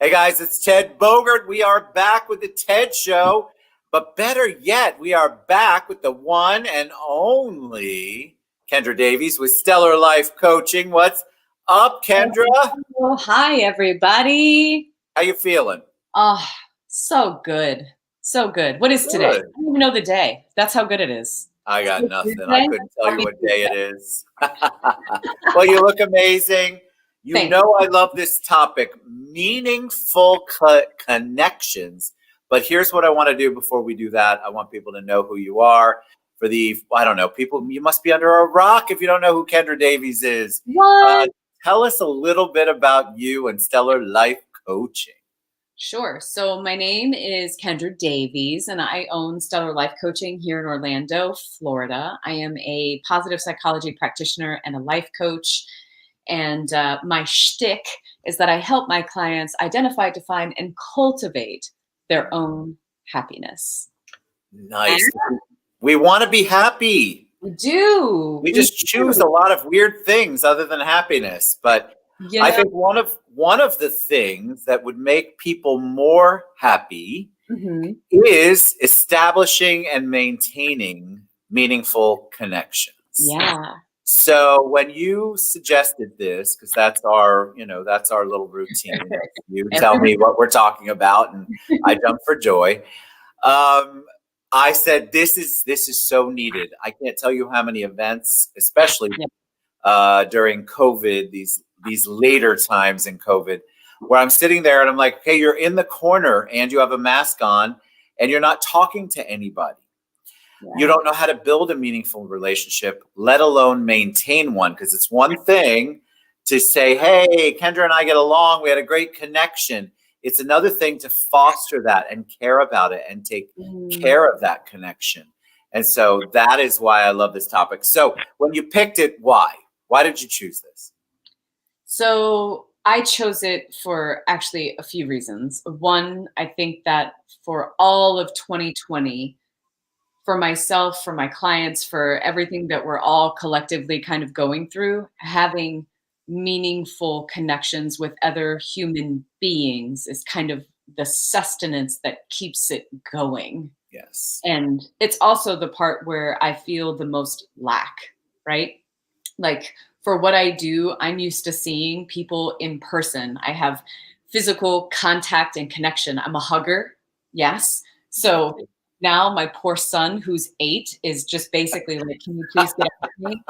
Hey guys, it's Ted Bogert. We are back with the Ted Show. But better yet, we are back with the one and only Kendra Davies with Stellar Life Coaching. What's up, Kendra? Oh, hi, everybody. How you feeling? Oh, so good. So good. What is today? I Good. don't even know the day. That's how good it is. I got Today nothing. I Tuesday? couldn't tell you Happy what day it Tuesday. is. Well, you look amazing. You Thank know I love this topic, meaningful connections. But here's what I want to do before we do that. I want people to know who you are. I don't know, people, you must be under a rock if you don't know who Kendra Davies is. you. What? Tell us a little bit about you and Stellar Life Coaching. Sure. So my name is Kendra Davies, and I own Stellar Life Coaching here in Orlando, Florida. I am a positive psychology practitioner and a life coach. And my shtick is that I help my clients identify, define, and cultivate their own happiness. Nice. We want to be happy. We do. We just choose a lot of weird things other than happiness. But I think one of the things that would make people more happy is establishing and maintaining meaningful connections. Yeah. So when you suggested this, because that's our little routine. You tell me what we're talking about, and I jump for joy. I said this is so needed. I can't tell you how many events, especially during COVID, these later times in COVID, where I'm sitting there and I'm like, okay, you're in the corner and you have a mask on and you're not talking to anybody. Yeah. You don't know how to build a meaningful relationship, let alone maintain one. Because it's one thing to say, hey, Kendra and I get along. We had a great connection. It's another thing to foster that and care about it and take care of that connection. And so that is why I love this topic. So when you picked it, why? Why did you choose this? So I chose it for actually a few reasons. One, I think that for all of 2020, for myself, for my clients, for everything that we're all collectively kind of going through, having meaningful connections with other human beings is kind of the sustenance that keeps it going. Yes. And it's also the part where I feel the most lack, right? Like for what I do, I'm used to seeing people in person. I have physical contact and connection. I'm a hugger. Yes. So now my poor son, who's 8, is just basically like, can you please get out of me?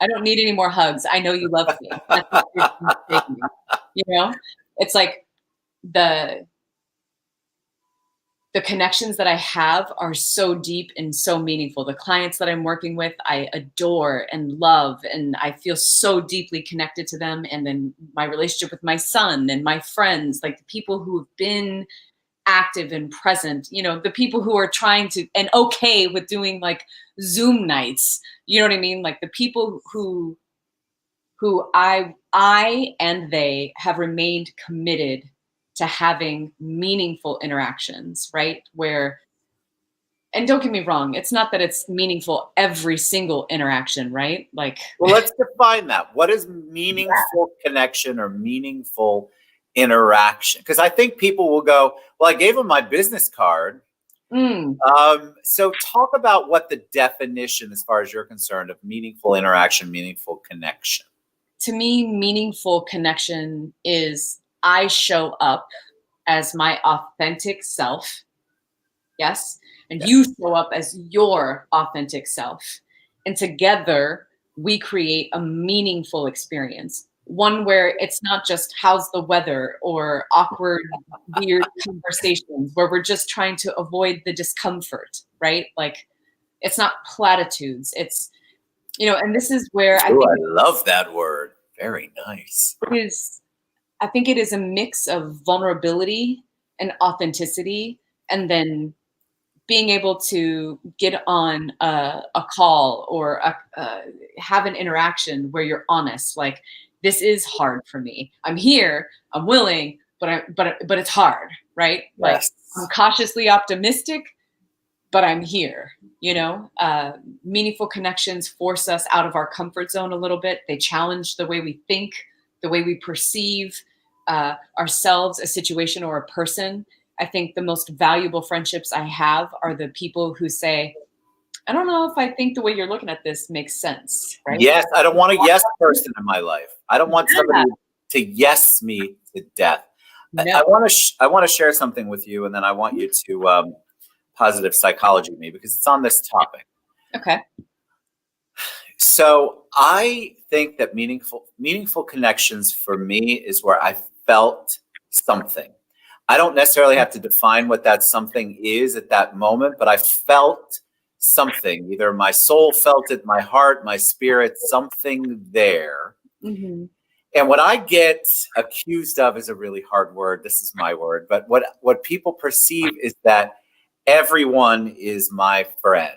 I don't need any more hugs. I know you love me. That's what you're saying. You know, it's like the connections that I have are so deep and so meaningful. The clients that I'm working with, I adore and love, and I feel so deeply connected to them. And then my relationship with my son and my friends, like the people who have been active and present, you know, the people who are trying to and okay with doing like Zoom nights, you know what I mean? Like the people who I and they have remained committed to having meaningful interactions, right? Where, and don't get me wrong, it's not that it's meaningful every single interaction, right? Like, well, let's define that. What is meaningful connection or meaningful interaction? Because I think people will go, well, I gave them my business card. So talk about what the definition, as far as you're concerned, of meaningful interaction, meaningful connection. To me, meaningful connection is I show up as my authentic self. Yes. And you show up as your authentic self. And together we create a meaningful experience. One where it's not just how's the weather or awkward, weird conversations where we're just trying to avoid the discomfort, right? Like it's not platitudes. It's, you know, and this is where I love that word. Very nice. I think it is a mix of vulnerability and authenticity, and then being able to get on a call or have an interaction where you're honest. Like, this is hard for me. I'm here. I'm willing, but it's hard, right? Yes. Like I'm cautiously optimistic, but I'm here. You know, meaningful connections force us out of our comfort zone a little bit. They challenge the way we think, the way we perceive. ourselves, a situation, or a person. I think the most valuable friendships I have are the people who say, I don't know if I think the way you're looking at this makes sense, right? Yes, I don't want a yes person in my life. I don't want somebody Yeah. to yes me to death. No. I want to share something with you, and then I want you to positive psychology me because it's on this topic. Okay. So I think that meaningful connections for me is where I felt something. I don't necessarily have to define what that something is at that moment, but I felt something. Either my soul felt it, my heart, my spirit, something there. Mm-hmm. And what I get accused of is a really hard word. This is my word, but what people perceive is that everyone is my friend.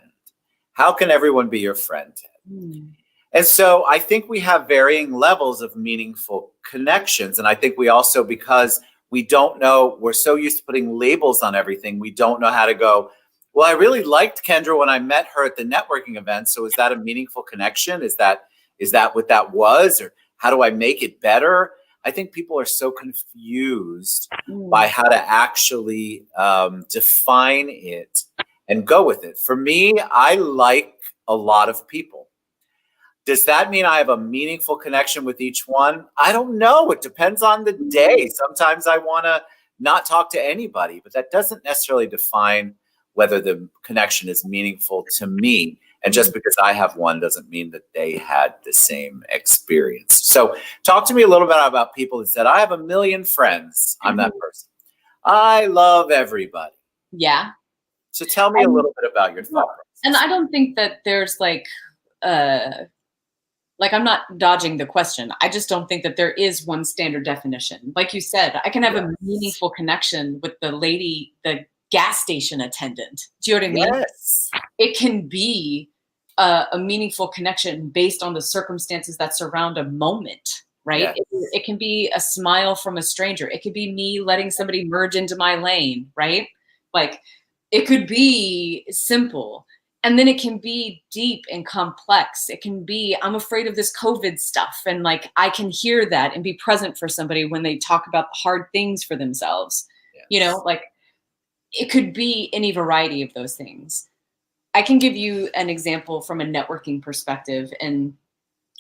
How can everyone be your friend? Mm. And so I think we have varying levels of meaningful connections. And I think we also, because we don't know, we're so used to putting labels on everything, we don't know how to go, well, I really liked Kendra when I met her at the networking event. So is that a meaningful connection? Is that what that was? Or how do I make it better? I think people are so confused by how to actually define it and go with it. For me, I like a lot of people. Does that mean I have a meaningful connection with each one? I don't know. It depends on the day. Sometimes I want to not talk to anybody, but that doesn't necessarily define whether the connection is meaningful to me. And just because I have one doesn't mean that they had the same experience. So talk to me a little bit about people that said, I have a million friends. I'm that person. I love everybody. Yeah. So tell me a little bit about your thought process. And I don't think that there's I'm not dodging the question. I just don't think that there is one standard definition. Like you said, I can have a meaningful connection with the gas station attendant. Do you know what I mean? Yes. It can be a meaningful connection based on the circumstances that surround a moment, right? Yes. It can be a smile from a stranger. It could be me letting somebody merge into my lane, right? Like, it could be simple. And then it can be deep and complex. It can be, I'm afraid of this COVID stuff. And like, I can hear that and be present for somebody when they talk about hard things for themselves. Yes. You know, like, it could be any variety of those things. I can give you an example from a networking perspective. And,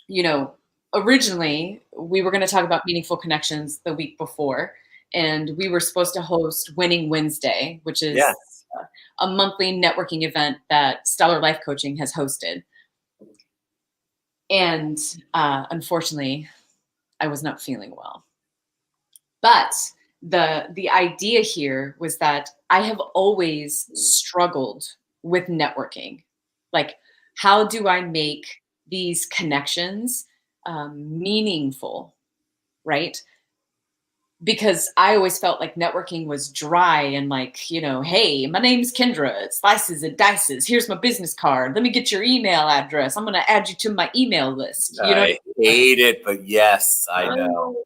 you know, originally we were going to talk about meaningful connections the week before, and we were supposed to host Winning Wednesday, which is a monthly networking event that Stellar Life Coaching has hosted. And unfortunately, I was not feeling well. But the idea here was that I have always struggled with networking. Like, how do I make these connections meaningful, right? Because I always felt like networking was dry and like, you know, hey, my name's Kendra. It's Slices and Dices. Here's my business card. Let me get your email address. I'm going to add you to my email list. You know, I hate it, but yes, I know.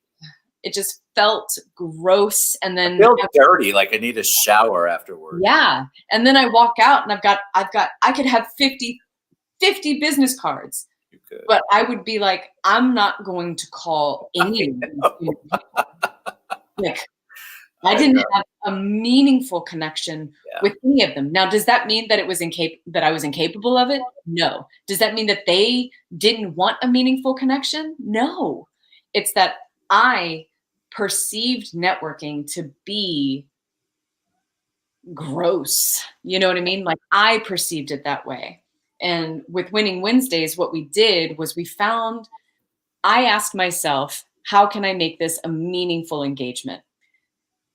It just felt gross. And then I feel dirty, like I need a shower afterwards. Yeah. And then I walk out and I could have 50 business cards. You could. But I would be like, I'm not going to call anyone. Like, I didn't have a meaningful connection with any of them. Now, does that mean that that I was incapable of it? No. Does that mean that they didn't want a meaningful connection? No. It's that I perceived networking to be gross. You know what I mean? Like, I perceived it that way. And with Winning Wednesdays, what we did was I asked myself, how can I make this a meaningful engagement?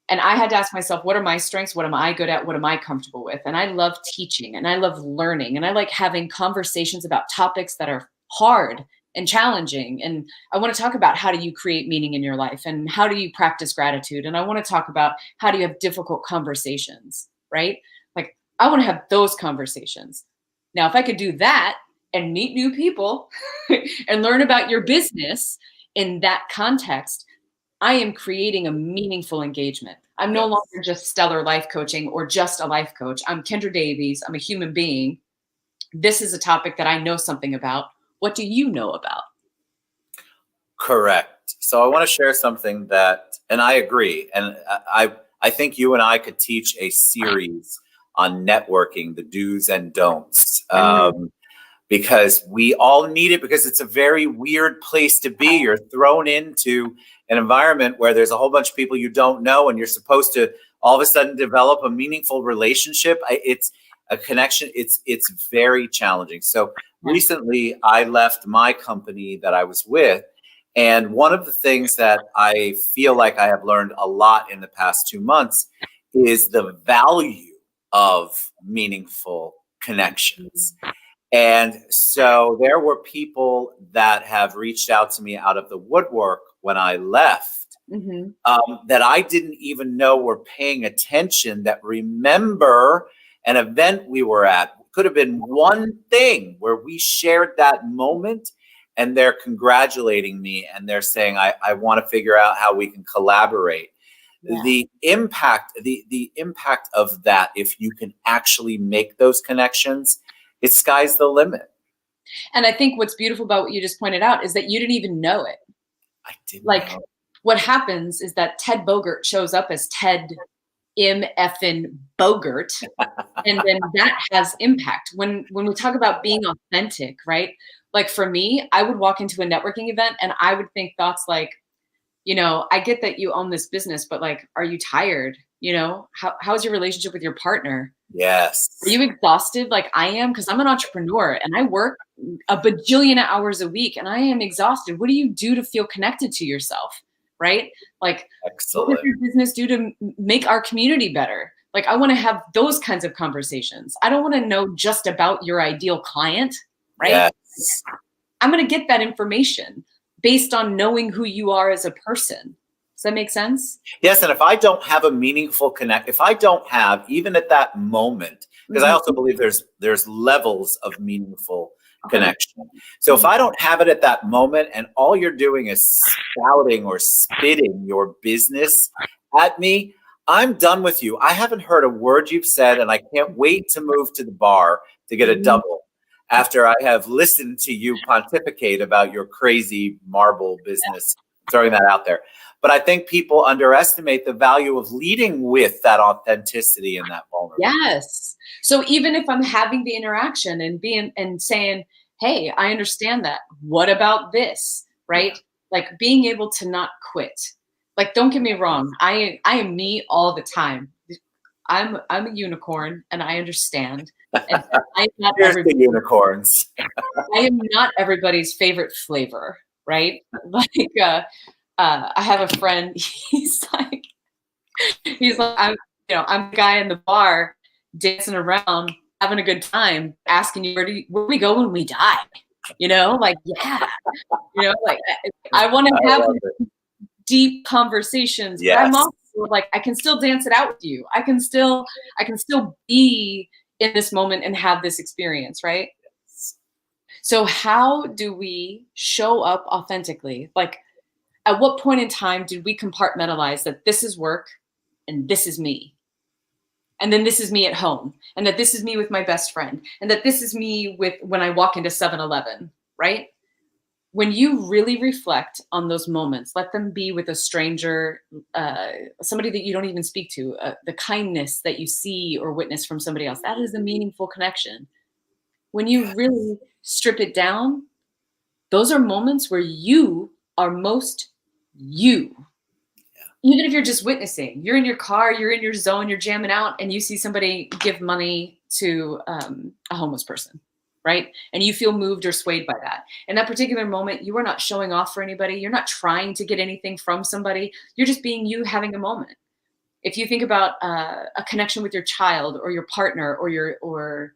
And I had to ask myself, what are my strengths? What am I good at? What am I comfortable with? And I love teaching and I love learning and I like having conversations about topics that are hard and challenging. And I want to talk about how do you create meaning in your life and how do you practice gratitude? And I want to talk about how do you have difficult conversations, right? Like, I want to have those conversations. Now, if I could do that and meet new people and learn about your business in that context, I am creating a meaningful engagement. I'm no longer just Stellar Life Coaching or just a life coach. I'm Kendra Davies. I'm a human being. This is a topic that I know something about. What do you know about? Correct. So I want to share something that, and I agree. And I think you and I could teach a series on networking, the do's and don'ts. Because we all need it, because it's a very weird place to be. You're thrown into an environment where there's a whole bunch of people you don't know, and you're supposed to all of a sudden develop a meaningful relationship. It's a connection. It's very challenging. So recently I left my company that I was with. And one of the things that I feel like I have learned a lot in the past 2 months is the value of meaningful connections. And so there were people that have reached out to me out of the woodwork when I left, that I didn't even know were paying attention, that remember an event we were at. Could have been one thing where we shared that moment, and they're congratulating me and they're saying, I want to figure out how we can collaborate. Yeah. The impact of that, if you can actually make those connections, it's sky's the limit. And I think what's beautiful about what you just pointed out is that you didn't even know it. I didn't like know. What happens is that Ted Bogert shows up as Ted M. Effin Bogert, and then that has impact. When we talk about being authentic, right? Like for me, I would walk into a networking event and I would think thoughts like, I get that you own this business, but like, are you tired? How's your relationship with your partner? Yes. Are you exhausted like I am? Because I'm an entrepreneur and I work a bajillion hours a week and I am exhausted. What do you do to feel connected to yourself? Right? Like, excellent. What does your business do to make our community better? Like, I want to have those kinds of conversations. I don't want to know just about your ideal client, right? Yes. I'm going to get that information based on knowing who you are as a person. Does that make sense? Yes. And if I don't have a meaningful connect, if I don't have, even at that moment, because I also believe there's levels of meaningful connection. So if I don't have it at that moment and all you're doing is spouting or spitting your business at me, I'm done with you. I haven't heard a word you've said, and I can't wait to move to the bar to get a double after I have listened to you pontificate about your crazy marble business, throwing that out there. But I think people underestimate the value of leading with that authenticity and that vulnerability. Yes. So even if I'm having the interaction and saying, hey, I understand that. What about this? Right? Like being able to not quit. Like, don't get me wrong. I am me all the time. I'm a unicorn and I understand. And I'm not Here's the unicorns. I am not everybody's favorite flavor, right? Like I have a friend, he's like, I'm the guy in the bar dancing around, having a good time, asking you, where do we go when we die? Like, yeah, like I want to have deep conversations, yes. But I'm also like, I can still dance it out with you. I can still be in this moment and have this experience, right? Yes. So how do we show up authentically? Like, at what point in time did we compartmentalize that this is work and this is me? And then this is me at home, and that this is me with my best friend, and that this is me with when I walk into 7-Eleven, right? When you really reflect on those moments, let them be with a stranger, somebody that you don't even speak to, the kindness that you see or witness from somebody else, that is a meaningful connection. When you really strip it down, those are moments where you are most you. Even if you're just witnessing, you're in your car, you're in your zone, you're jamming out, and you see somebody give money to a homeless person, right? And you feel moved or swayed by that. In that particular moment, you are not showing off for anybody. You're not trying to get anything from somebody. You're just being you, having a moment. If you think about a connection with your child or your partner or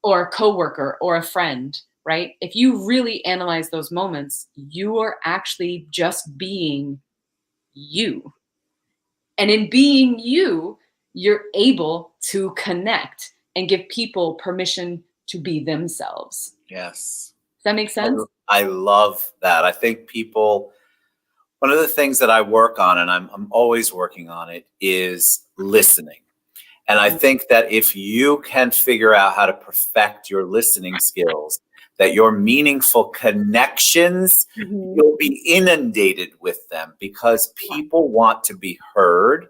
a coworker or a friend, right? If you really analyze those moments, you are actually just being you. And in being you, you're able to connect and give people permission to be themselves. Yes. Does that make sense? I love that. I think people, one of the things that I work on, and I'm always working on it, is listening. And I think that if you can figure out how to perfect your listening skills, that your meaningful connections, Mhm. you'll be inundated with them because people want to be heard.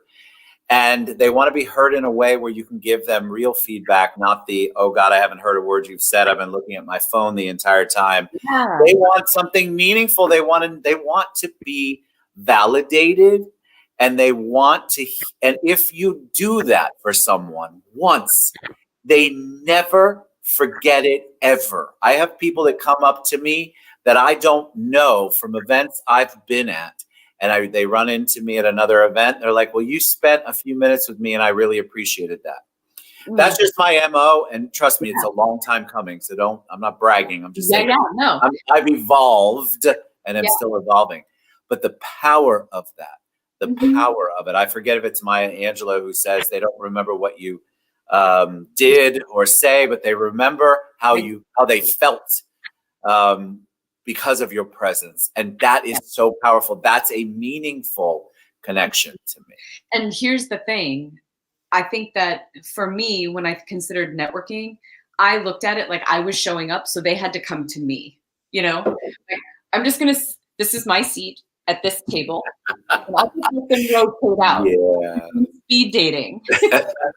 And they want to be heard in a way where you can give them real feedback, not the, oh God, I haven't heard a word you've said. I've been looking at my phone the entire time. Yeah. They want something meaningful. They want to be validated, and they want to, and if you do that for someone once, they never forget it ever. I have people that come up to me that I don't know from events I've been at. And they run into me at another event. They're like, well, you spent a few minutes with me and I really appreciated that. That's just my MO. And trust me, it's a long time coming. So I'm not bragging. I'm just saying, no. I've evolved and I'm still evolving. But the power of that, the power of it, I forget if it's Maya Angelou who says they don't remember what you did or say, but they remember how they felt. Because of your presence. And that is so powerful. That's a meaningful connection to me. And here's the thing. I think that for me, when I considered networking, I looked at it like I was showing up, so they had to come to me. Like, I'm just going to, this is my seat at this table. And I'll just let them rotate out. Yeah. Speed dating.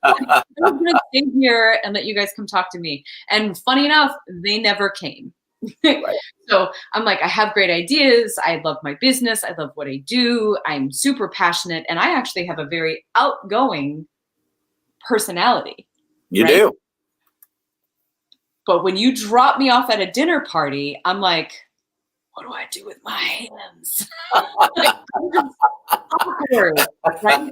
I'm going to stay here and let you guys come talk to me. And funny enough, they never came. Right. So I'm like, I have great ideas. I love my business. I love what I do. I'm super passionate. And I actually have a very outgoing personality. You do. But when you drop me off at a dinner party, I'm like, what do I do with my hands? Awkward, right?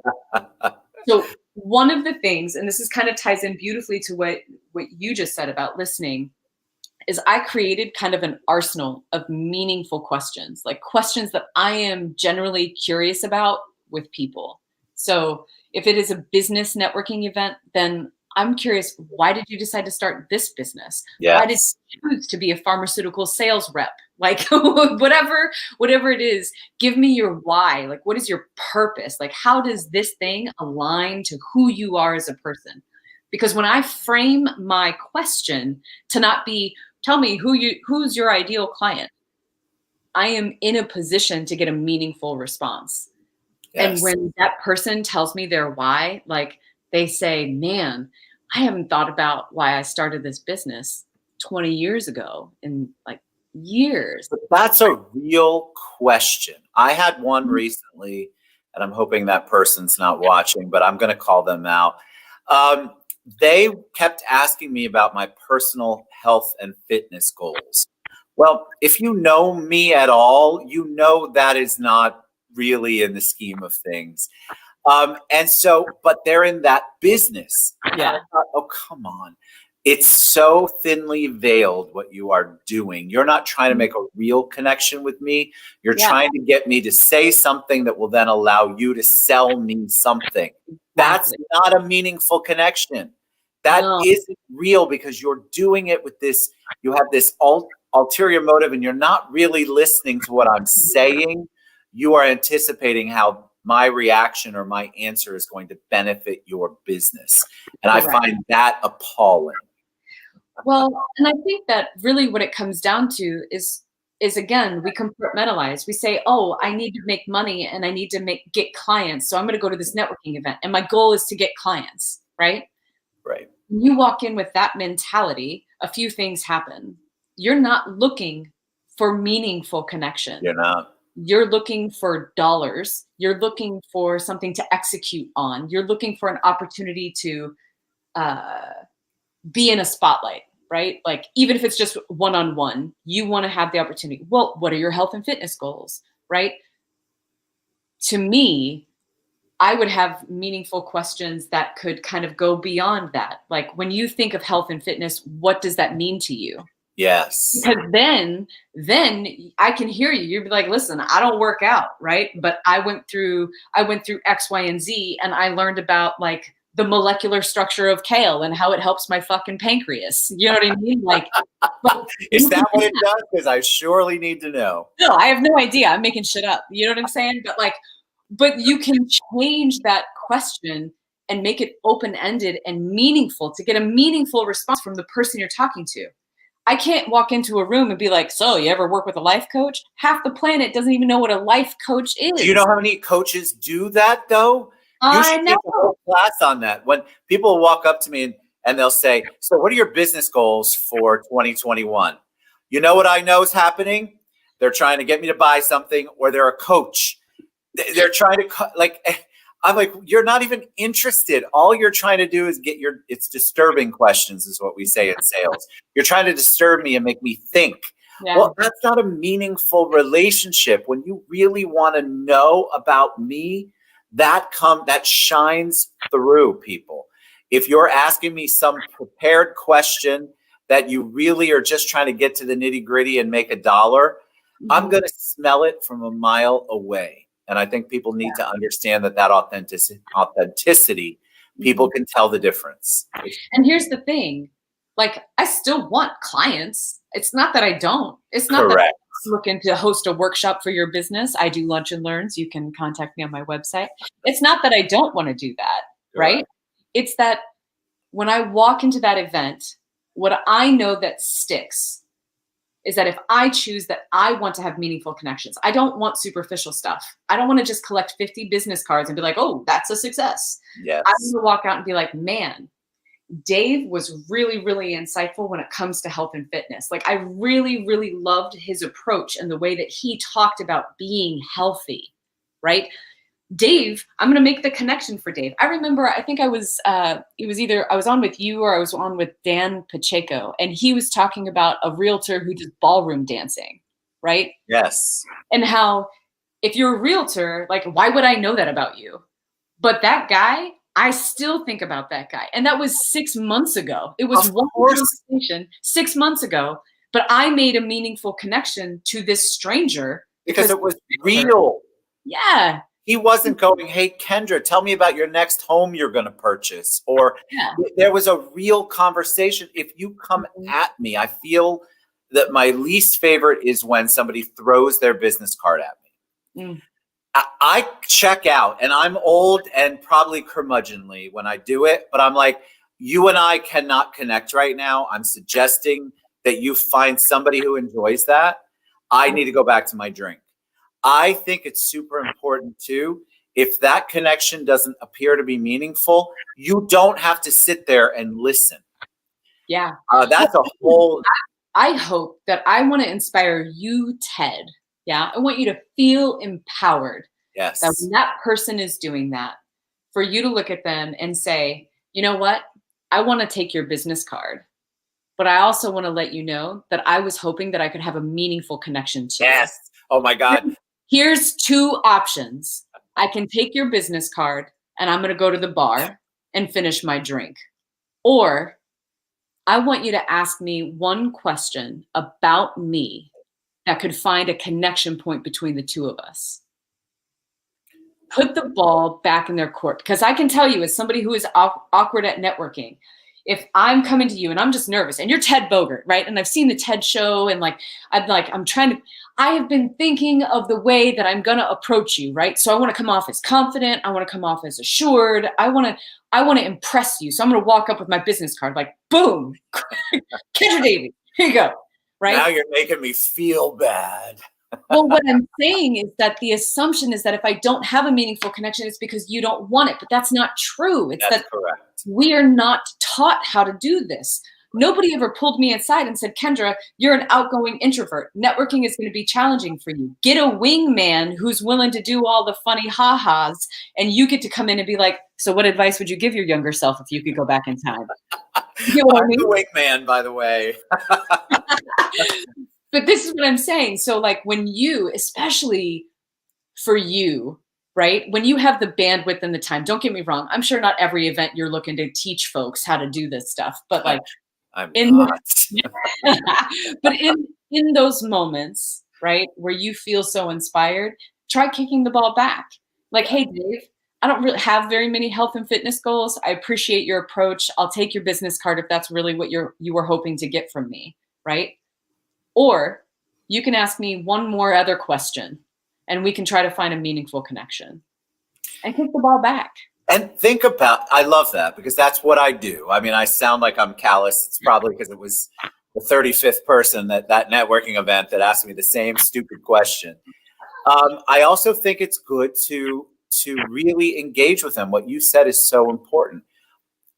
So one of the things, and this is kind of ties in beautifully to what you just said about listening, is I created kind of an arsenal of meaningful questions, like questions that I am generally curious about with people. So if it is a business networking event, then I'm curious, why did you decide to start this business? Yes. Why did you choose to be a pharmaceutical sales rep? Like whatever it is, give me your why. Like, what is your purpose? Like, how does this thing align to who you are as a person? Because when I frame my question to not be, tell me who's your ideal client, I am in a position to get a meaningful response. Yes. And when that person tells me their why, like they say, man, I haven't thought about why I started this business 20 years ago in like years. But that's a real question. I had one recently, and I'm hoping that person's not watching, but I'm going to call them out. They kept asking me about my personal health and fitness goals. Well, if you know me at all, you know that is not really in the scheme of things. And so, but they're in that business. Yeah. I thought, oh, come on. It's so thinly veiled what you are doing. You're not trying to make a real connection with me. You're trying to get me to say something that will then allow you to sell me something. That's not a meaningful connection. That isn't real because you're doing it with this. You have this ulterior motive and you're not really listening to what I'm saying. You are anticipating how my reaction or my answer is going to benefit your business. And I find that appalling. Well, and I think that really what it comes down to is again, we compartmentalize. We say, oh, I need to make money and I need to get clients. So I'm going to go to this networking event and my goal is to get clients, right? Right. When you walk in with that mentality, a few things happen. You're not looking for meaningful connection. You're not. You're looking for dollars. You're looking for something to execute on. You're looking for an opportunity to be in a spotlight, right? Like, even if it's just one-on-one, you want to have the opportunity. Well, what are your health and fitness goals, right? To me, I would have meaningful questions that could kind of go beyond that. Like, when you think of health and fitness, what does that mean to you? Yes. Because then I can hear you. You'd be like, listen, I don't work out, right? But I went through X, Y, and Z, and I learned about like the molecular structure of kale and how it helps my fucking pancreas. You know what I mean? Like, is that what it does? Because I surely need to know. No, I have no idea. I'm making shit up. You know what I'm saying? But you can change that question and make it open-ended and meaningful to get a meaningful response from the person you're talking to. I can't walk into a room and be like, so you ever work with a life coach? Half the planet doesn't even know what a life coach Do you is. know how many coaches do that though? You I should take a know. whole class on that. When people walk up to me and they'll say, so what are your business goals for 2021? You know what I know is happening? They're trying to get me to buy something, or they're a coach. They're trying to I'm like, you're not even interested. All you're trying to do is it's disturbing questions is what we say in sales. You're trying to disturb me and make me think. Yeah. Well, that's not a meaningful relationship. When you really want to know about me, that shines through, people. If you're asking me some prepared question that you really are just trying to get to the nitty-gritty and make $1, I'm going to smell it from a mile away. And I think people need to understand that authenticity, people can tell the difference. And here's the thing, like, I still want clients. It's not that I don't. It's not that I'm looking to host a workshop for your business. I do lunch and learns. You can contact me on my website. It's not that I don't want to do that, right? It's that when I walk into that event, what I know that sticks is that if I choose that I want to have meaningful connections, I don't want superficial stuff. I don't want to just collect 50 business cards and be like, oh, that's a success. Yes. I want to walk out and be like, man, Dave was really, really insightful when it comes to health and fitness. Like, I really, really loved his approach and the way that he talked about being healthy, right? Dave, I'm going to make the connection for Dave. I remember, I think it was either I was on with you or I was on with Dan Pacheco, and he was talking about a realtor who does ballroom dancing, right? Yes. And how if you're a realtor, like, why would I know that about you? But that guy, I still think about that guy. And that was 6 months ago. It was one conversation 6 months ago, but I made a meaningful connection to this stranger. Because it was real. Yeah. He wasn't going, hey, Kendra, tell me about your next home you're going to purchase. Or there was a real conversation. If you come at me, I feel that my least favorite is when somebody throws their business card at me. I check out, and I'm old and probably curmudgeonly when I do it, but I'm like, you and I cannot connect right now. I'm suggesting that you find somebody who enjoys that. I need to go back to my drink. I think it's super important too. If that connection doesn't appear to be meaningful, you don't have to sit there and listen. Yeah. That's a whole. I hope that I want to inspire you, Ted. Yeah. I want you to feel empowered. Yes. That when that person is doing that, for you to look at them and say, you know what? I want to take your business card, but I also want to let you know that I was hoping that I could have a meaningful connection to you. Yes. Oh my God. Here's 2 options. I can take your business card and I'm going to go to the bar and finish my drink. Or I want you to ask me one question about me that could find a connection point between the 2 of us. Put the ball back in their court. Because I can tell you, as somebody who is awkward at networking, if I'm coming to you and I'm just nervous, and you're Ted Bogert, right? And I've seen the TED show, and I have been thinking of the way that I'm going to approach you, right? So I want to come off as confident. I want to come off as assured. I want to impress you. So I'm going to walk up with my business card, like, boom, Kendra Davies, here you go, right? Now you're making me feel bad. Well, what I'm saying is that the assumption is that if I don't have a meaningful connection, it's because you don't want it. But that's not true. It's That's that correct. we are not taught how to do this. Nobody ever pulled me aside and said, Kendra, you're an outgoing introvert. Networking is going to be challenging for you. Get a wingman who's willing to do all the funny ha-has, and you get to come in and be like, so what advice would you give your younger self if you could go back in time? You know what I mean? I'm the wingman, by the way. But this is what I'm saying. So like when you, especially for you, right? When you have the bandwidth and the time, don't get me wrong. I'm sure not every event you're looking to teach folks how to do this stuff, but like I'm not. but in those moments, right, where you feel so inspired, try kicking the ball back. Like, hey, Dave, I don't really have very many health and fitness goals. I appreciate your approach. I'll take your business card if that's really what you were hoping to get from me, right? Or you can ask me one more other question and we can try to find a meaningful connection and kick the ball back. And think about, I love that because that's what I do. I mean, I sound like I'm callous. It's probably because it was the 35th person at that networking event that asked me the same stupid question. I also think it's good to really engage with them. What you said is so important.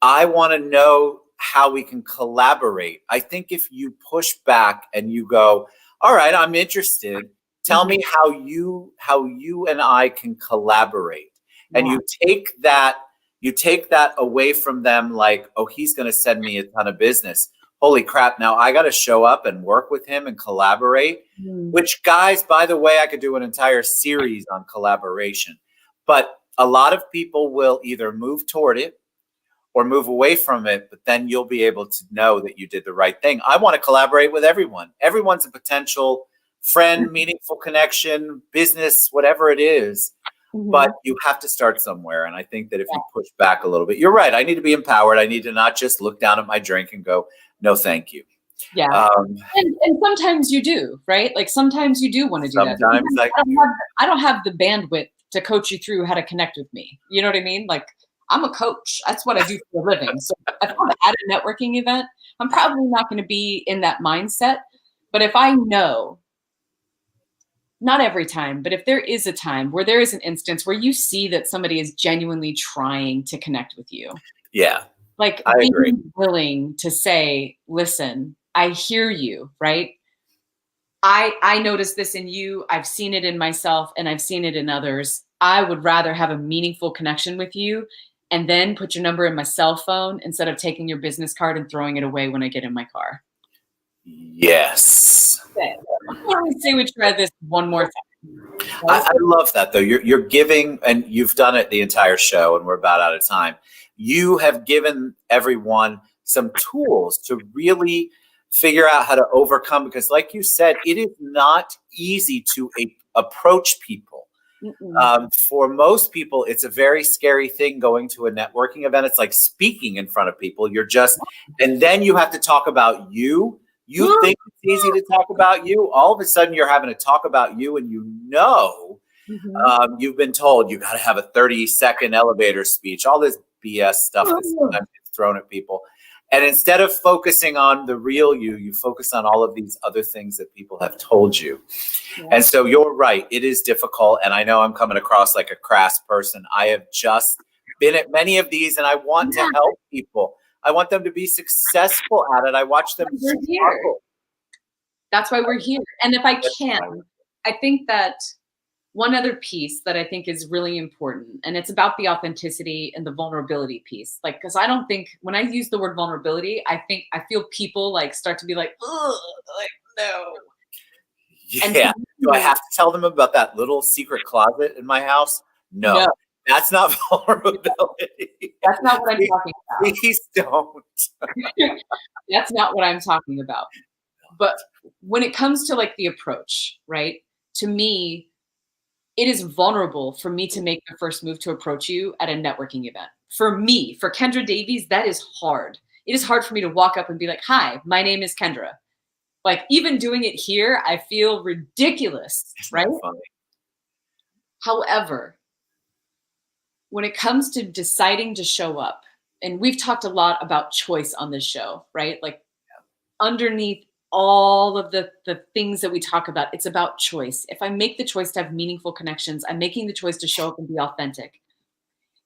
I want to know how we can collaborate. I think if you push back and you go, all right, I'm interested. Tell me how you and I can collaborate. And you take that away from them like, oh, he's going to send me a ton of business. Holy crap. Now I got to show up and work with him and collaborate, which, guys, by the way, I could do an entire series on collaboration. But a lot of people will either move toward it or move away from it, but then you'll be able to know that you did the right thing. I want to collaborate with everyone. Everyone's a potential friend, meaningful connection, business, whatever it is. But you have to start somewhere. And I think that if you push back a little bit, you're right. I need to be empowered. I need to not just look down at my drink and go, no, thank you. Yeah. And sometimes you do, right? Like sometimes you do want to do that. Sometimes I don't have the bandwidth to coach you through how to connect with me. You know what I mean? Like, I'm a coach. That's what I do for a living. So if I'm at a networking event, I'm probably not going to be in that mindset. But if I know, not every time, but if there is a time where there is an instance where you see that somebody is genuinely trying to connect with you. Yeah. Like being willing to say, listen, I hear you, right? I noticed this in you. I've seen it in myself and I've seen it in others. I would rather have a meaningful connection with you and then put your number in my cell phone instead of taking your business card and throwing it away when I get in my car. Yes. Okay. Let me say we try this one more time. I love that, though. You're giving, and you've done it the entire show, and we're about out of time. You have given everyone some tools to really figure out how to overcome, because like you said, it is not easy to approach people. For most people, it's a very scary thing going to a networking event. It's like speaking in front of people. And then you have to talk about you. You think it's easy to talk about you. All of a sudden, you're having to talk about you, and you've been told you got to have a 30-second elevator speech. All this BS stuff that sometimes gets thrown at people. And instead of focusing on the real you focus on all of these other things that people have told you. Yeah. And so you're right. It is difficult. And I know I'm coming across like a crass person. I have just been at many of these, and I want to help people. I want them to be successful at it. I watch them struggle. That's why we're here. And if I can, I think that one other piece that I think is really important, and it's about the authenticity and the vulnerability piece. Like, because I don't think when I use the word vulnerability, I feel people like start to be like, ugh, like, no. Yeah. Do I have to tell them about that little secret closet in my house? No. That's not vulnerability. That's not what I'm talking about. Please don't. That's not what I'm talking about. But when it comes to like the approach, right? To me, it is vulnerable for me to make the first move to approach you at a networking event. For me, for Kendra Davies, that is hard. It is hard for me to walk up and be like, hi, my name is Kendra. Like even doing it here, I feel ridiculous, right? However, when it comes to deciding to show up, and we've talked a lot about choice on this show, right? Like underneath all of the things that we talk about, it's about choice. If I make the choice to have meaningful connections, I'm making the choice to show up and be authentic.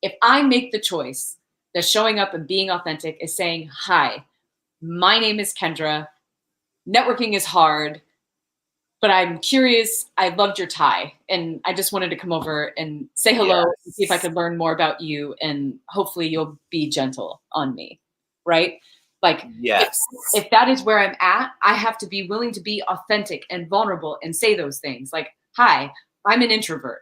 If I make the choice that showing up and being authentic is saying, hi, my name is Kendra, networking is hard, but I'm curious, I loved your tie, and I just wanted to come over and say hello and see if I could learn more about you, and hopefully you'll be gentle on me, right? Like, if that is where I'm at, I have to be willing to be authentic and vulnerable and say those things. Like, hi, I'm an introvert.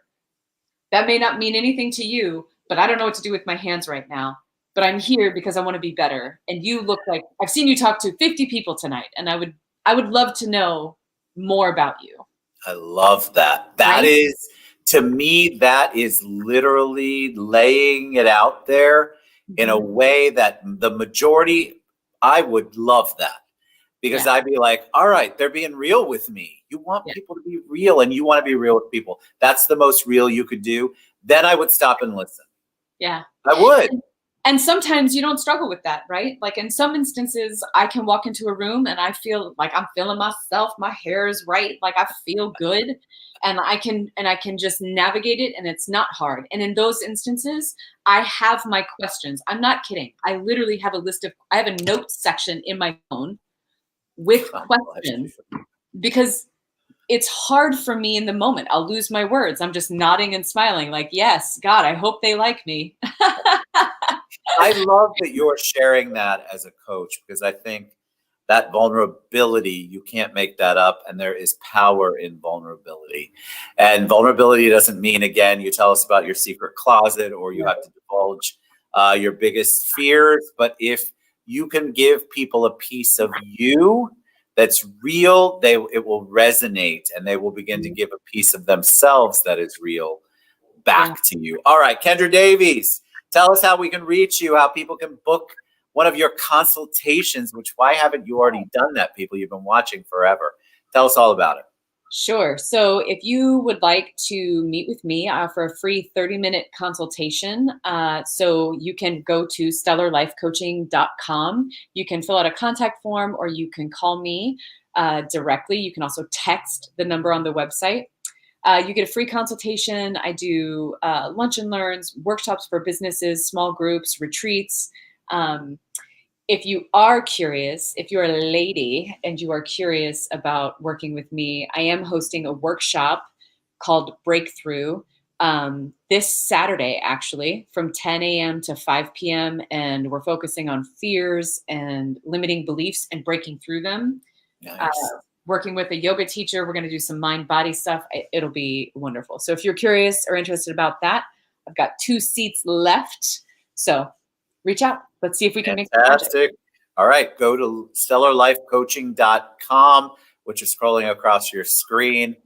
That may not mean anything to you, but I don't know what to do with my hands right now. But I'm here because I want to be better. And you look like, I've seen you talk to 50 people tonight, and I would love to know more about you. I love that. That is, to me, that is literally laying it out there in a way that the majority, I would love that, because I'd be like, all right, they're being real with me. You want people to be real, and you want to be real with people. That's the most real you could do. Then I would stop and listen. Yeah. I would. And sometimes you don't struggle with that, right? Like in some instances, I can walk into a room and I feel like I'm feeling myself. My hair is right. Like I feel good, and I can just navigate it, and it's not hard. And in those instances, I have my questions. I'm not kidding. I literally have I have a notes section in my phone with Oh, questions, because it's hard for me in the moment. I'll lose my words. I'm just nodding and smiling like, yes, God, I hope they like me. I love that you're sharing that as a coach, because I think that vulnerability, you can't make that up. And there is power in vulnerability. And vulnerability doesn't mean, again, you tell us about your secret closet or you have to divulge your biggest fears. But if you can give people a piece of you that's real, it will resonate, and they will begin to give a piece of themselves that is real back to you. All right, Kendra Davies, tell us how we can reach you, how people can book one of your consultations, which why haven't you already done that, people? You've been watching forever. Tell us all about it. Sure. So if you would like to meet with me, I offer a free 30-minute consultation. So you can go to stellarlifecoaching.com. You can fill out a contact form, or you can call me directly. You can also text the number on the website. You get a free consultation. I do lunch and learns, workshops for businesses, small groups, retreats. If you are curious, if you're a lady and you are curious about working with me, I am hosting a workshop called Breakthrough this Saturday, actually, from 10 a.m. to 5 p.m. And we're focusing on fears and limiting beliefs and breaking through them. Nice. Working with a yoga teacher. We're going to do some mind-body stuff. It'll be wonderful. So if you're curious or interested about that, I've got 2 seats left. So reach out. Let's see if we can make it fantastic. All right. Go to stellarlifecoaching.com, which is scrolling across your screen.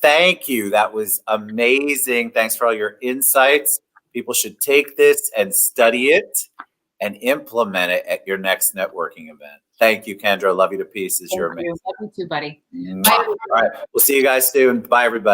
Thank you. That was amazing. Thanks for all your insights. People should take this and study it and implement it at your next networking event. Thank you, Kendra. Love you to pieces. You're amazing. Love you too, buddy. All right. We'll see you guys soon. Bye, everybody.